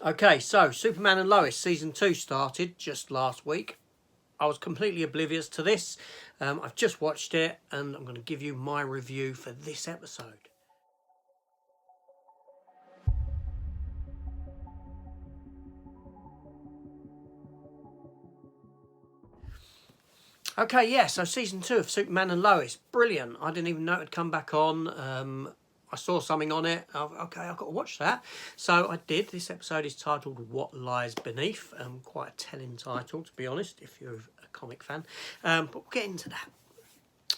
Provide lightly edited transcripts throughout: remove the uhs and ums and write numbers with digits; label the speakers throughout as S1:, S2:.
S1: Okay, so Superman and Lois season 2 started just last week. I was completely oblivious to this. I've just watched it and I'm going to give you my review for this episode. Okay, yeah, so season 2 of Superman and Lois, brilliant. I didn't even know it had come back on. I saw something on it. Okay, I've got to watch that. So I did. This episode is titled What Lies Beneath. Quite a telling title, to be honest, if you're a comic fan. But we'll get into that.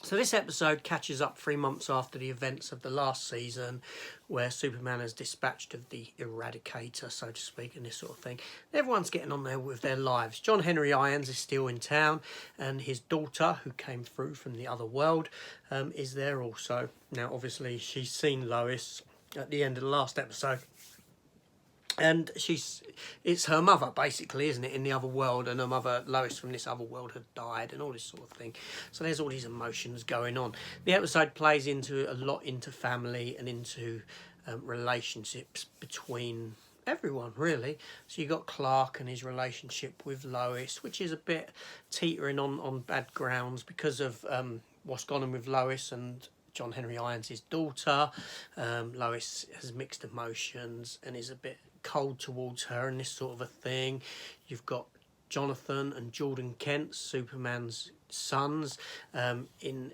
S1: So this episode catches up 3 months after the events of the last season, where Superman has dispatched of the Eradicator, so to speak, and this sort of thing. Everyone's getting on there with their lives. John Henry Irons is still in town, and his daughter, who came through from the other world, is there also. Now, obviously, she's seen Lois at the end of the last episode. And it's her mother, basically, isn't it, in the other world, and her mother, Lois, from this other world had died and all this sort of thing. So there's all these emotions going on. The episode plays into a lot into family and into relationships between everyone, really. So you got Clark and his relationship with Lois, which is a bit teetering on bad grounds because of what's gone on with Lois and John Henry Irons' his daughter. Lois has mixed emotions and is a bit cold towards her and this sort of a thing. You've got Jonathan and Jordan Kent, Superman's sons, in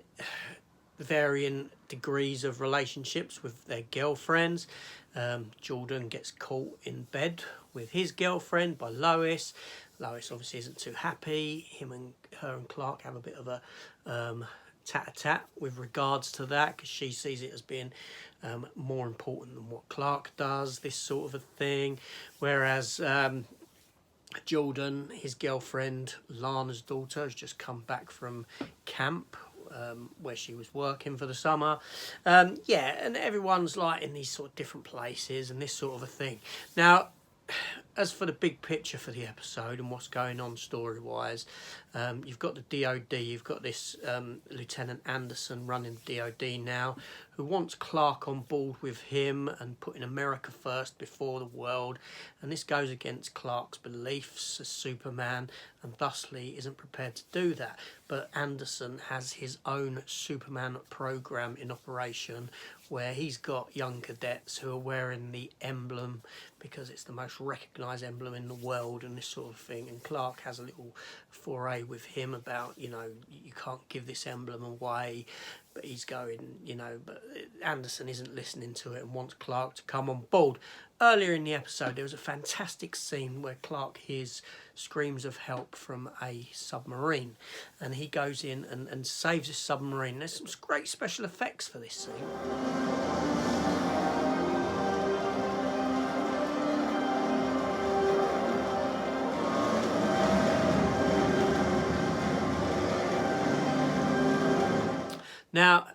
S1: varying degrees of relationships with their girlfriends. Jordan gets caught in bed with his girlfriend by Lois. Lois obviously isn't too happy. Her and Clark have a bit of a tat-a-tat with regards to that, because she sees it as being more important than what Clark does, this sort of a thing. Whereas Jordan, his girlfriend, Lana's daughter, has just come back from camp where she was working for the summer. Yeah, and everyone's like in these sort of different places and this sort of a thing. Now, as for the big picture for the episode and what's going on story-wise, you've got the DOD, you've got this Lieutenant Anderson running DOD now, who wants Clark on board with him and putting America first before the world, and this goes against Clark's beliefs as Superman, and thusly isn't prepared to do that. But Anderson has his own Superman program in operation, where he's got young cadets who are wearing the emblem because it's the most recognised emblem in the world and this sort of thing. And Clark has a little foray with him about, you can't give this emblem away. But he's going, but Anderson isn't listening to it and wants Clark to come on board. Earlier in the episode, there was a fantastic scene where Clark hears screams of help from a submarine. And he goes in and saves his submarine. There's some great special effects for this scene. Now,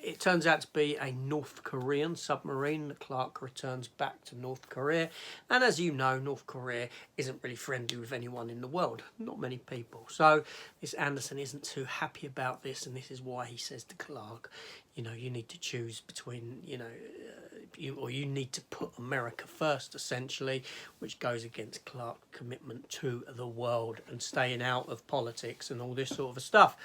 S1: it turns out to be a North Korean submarine. Clark returns back to North Korea. And as you know, North Korea isn't really friendly with anyone in the world. Not many people. So this Anderson isn't too happy about this. And this is why he says to Clark, you need to choose between, you need to put America first, essentially, which goes against Clark's commitment to the world and staying out of politics and all this sort of stuff.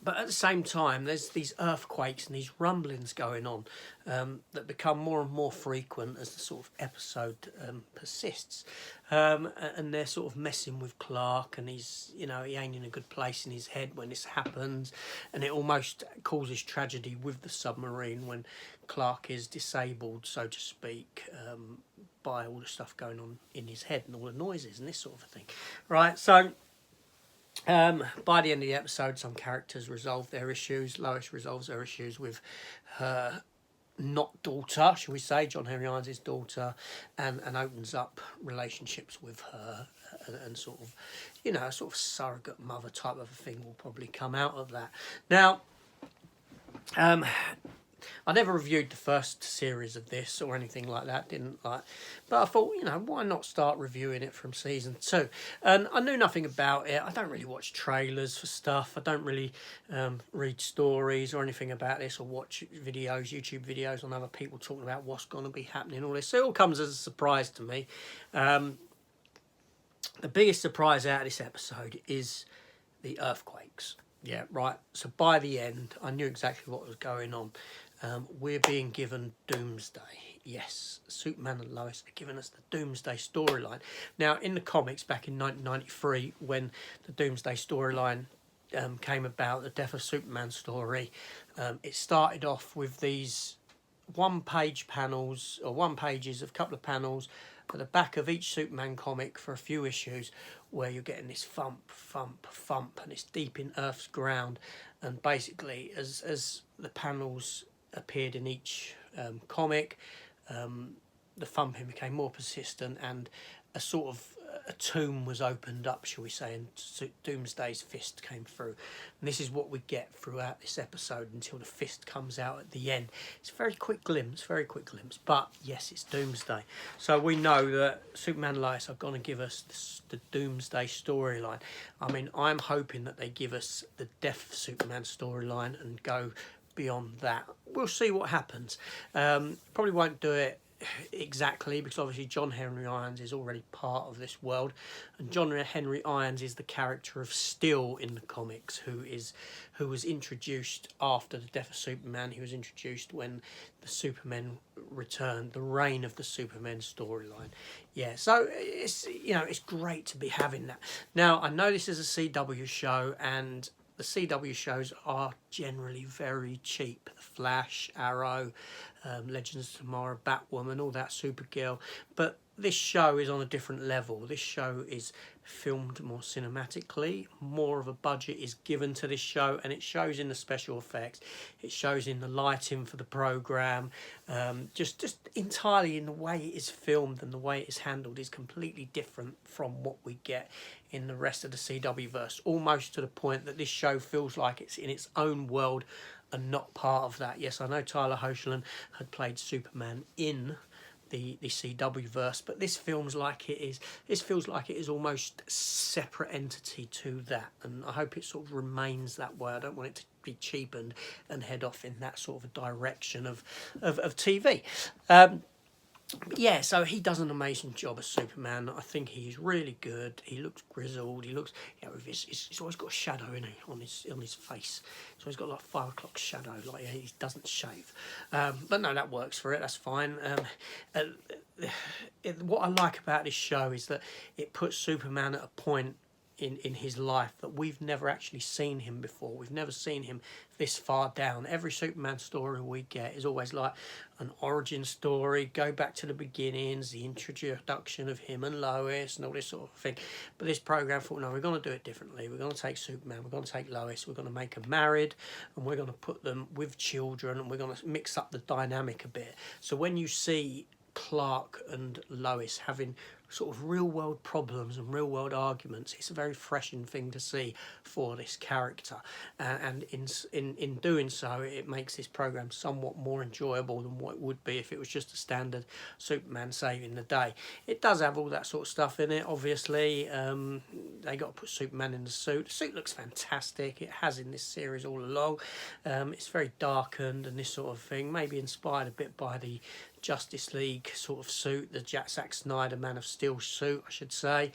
S1: But at the same time, there's these earthquakes and these rumblings going on that become more and more frequent as the sort of episode persists. And they're sort of messing with Clark, and he's, he ain't in a good place in his head when this happens. And it almost causes tragedy with the submarine when Clark is disabled, so to speak, by all the stuff going on in his head and all the noises and this sort of thing. Right, so by the end of the episode, some characters resolve their issues. Lois resolves her issues with her not daughter, shall we say, John Henry Irons' daughter, and opens up relationships with her, and sort of, a sort of surrogate mother type of a thing will probably come out of that. Now, I never reviewed the first series of this or anything like that, didn't like. But I thought, you know, why not start reviewing it from season 2? And I knew nothing about it. I don't really watch trailers for stuff. I don't really read stories or anything about this, or watch videos, YouTube videos on other people talking about what's going to be happening, all this. So it all comes as a surprise to me. The biggest surprise out of this episode is the earthquakes. Yeah, right. So by the end, I knew exactly what was going on. We're being given Doomsday. Yes, Superman and Lois are giving us the Doomsday storyline. Now, in the comics back in 1993, when the Doomsday storyline came about, the Death of Superman story, it started off with these one-page panels, or one pages of a couple of panels at the back of each Superman comic for a few issues, where you're getting this thump, thump, thump, and it's deep in Earth's ground. And basically, as the panels appeared in each comic, the thumping became more persistent, and a sort of a tomb was opened up, shall we say, and Doomsday's fist came through. And this is what we get throughout this episode until the fist comes out at the end. It's a very quick glimpse, but yes, it's Doomsday. So we know that Superman and Lois are going to give us the Doomsday storyline. I mean, I'm hoping that they give us the Death of Superman storyline and go beyond that. We'll see what happens. Probably won't do it exactly, because obviously John Henry Irons is already part of this world, and John Henry Irons is the character of Steel in the comics, who was introduced after the Death of Superman. He was introduced when the Supermen returned, the Reign of the Supermen storyline. Yeah, so it's, you know, it's great to be having that. Now, I know this is a CW show, and the CW shows are generally very cheap. The Flash, Arrow, Legends of Tomorrow, Batwoman, all that, Supergirl. But this show is on a different level. This show is filmed more cinematically. More of a budget is given to this show, and it shows in the special effects. It shows in the lighting for the programme. Just entirely in the way it is filmed and the way it is handled is completely different from what we get in the rest of the CW verse. Almost to the point that this show feels like it's in its own world and not part of that. Yes, I know Tyler Hoechlin had played Superman in the CW verse, but this feels like it is. This feels like it is almost separate entity to that, and I hope it sort of remains that way. I don't want it to be cheapened and head off in that sort of a direction of TV. But yeah, so he does an amazing job as Superman. I think he's really good. He looks grizzled. He looks, you know, he's always got a shadow in on his face. So he's got like 5 o'clock shadow, like he doesn't shave. But no, that works for it. That's fine. What I like about this show is that it puts Superman at a point in his life that we've never actually seen him before. We've never seen him this far down. Every Superman story we get is always like an origin story, go back to the beginnings, the introduction of him and Lois and all this sort of thing. But this program thought, no, we're going to do it differently. We're going to take Superman, we're going to take Lois, we're going to make them married, and we're going to put them with children, and we're going to mix up the dynamic a bit. So when you see Clark and Lois having sort of real world problems and real world arguments, it's a very refreshing thing to see for this character, and in doing so, it makes this program somewhat more enjoyable than what it would be if it was just a standard Superman saving the day. It does have all that sort of stuff in it, obviously. They got to put Superman in the suit. The suit looks fantastic. It has in this series all along. It's very darkened and this sort of thing, maybe inspired a bit by the Justice League sort of suit, the Zack Snyder Man of Steel suit, I should say.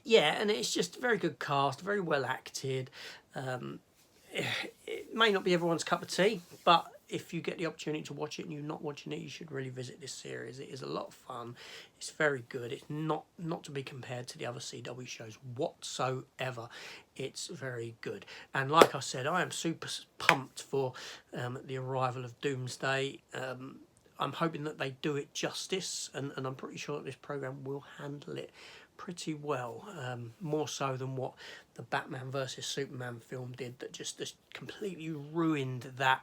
S1: Yeah, and it's just a very good cast, very well acted. It may not be everyone's cup of tea, but if you get the opportunity to watch it and you're not watching it, you should really visit this series. It is a lot of fun. It's very good. It's not to be compared to the other CW shows whatsoever. It's very good. And like I said, I am super pumped for the arrival of Doomsday. I'm hoping that they do it justice, and I'm pretty sure that this program will handle it pretty well, more so than what the Batman versus Superman film did, that just completely ruined that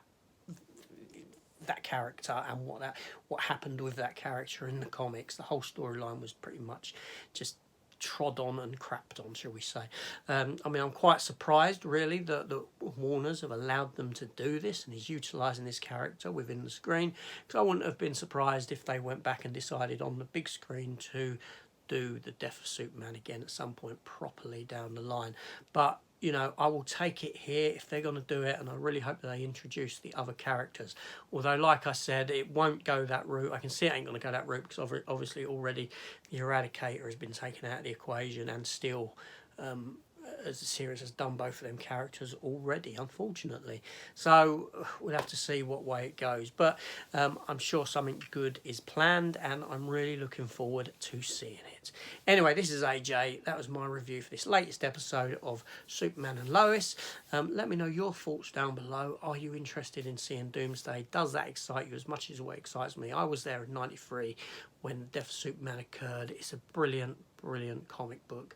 S1: character and what happened with that character in the comics. The whole storyline was pretty much just trod on and crapped on, shall we say. I mean, I'm quite surprised, really, that Warner's have allowed them to do this and is utilising this character within the screen, because I wouldn't have been surprised if they went back and decided on the big screen to do the Death of Superman again at some point properly down the line. But you know, I will take it here if they're going to do it, and I really hope that they introduce the other characters. Although, like I said, it won't go that route. I can see it ain't going to go that route because obviously already the Eradicator has been taken out of the equation, and still, as the series has done both of them characters already, unfortunately. So we'll have to see what way it goes. But I'm sure something good is planned, and I'm really looking forward to seeing it. Anyway, this is AJ. That was my review for this latest episode of Superman and Lois. Let me know your thoughts down below. Are you interested in seeing Doomsday? Does that excite you as much as what excites me? I was there in '93 when the Death of Superman occurred. It's a brilliant comic book.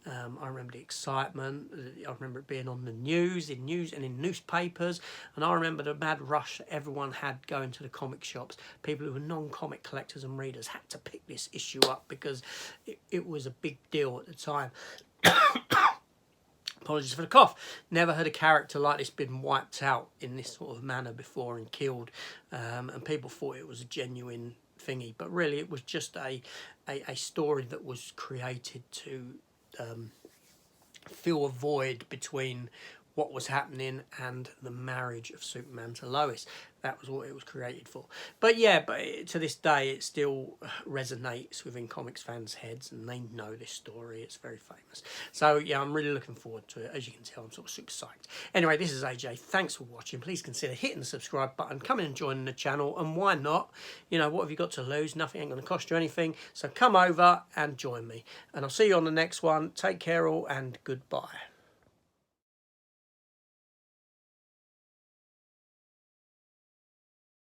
S1: I remember the excitement. I remember it being on the news and in newspapers, and I remember the mad rush that everyone had going to the comic shops. People who were non-comic collectors and readers had to pick this issue up because it was a big deal at the time. Apologies for the cough. Never heard a character like this been wiped out in this sort of manner before and killed, and people thought it was a genuine thingy, but really it was just a story that was created to fill a void between what was happening and the marriage of Superman to Lois. That was what it was created for. But yeah, to this day it still resonates within comics fans' heads, and they know this story. It's very famous. So yeah, I'm really looking forward to it. As you can tell, I'm sort of super psyched. Anyway, this is AJ. Thanks for watching. Please consider hitting the subscribe button, come in and join the channel, and why not? You know, what have you got to lose? Nothing ain't going to cost you anything. So come over and join me. And I'll see you on the next one. Take care all, and goodbye.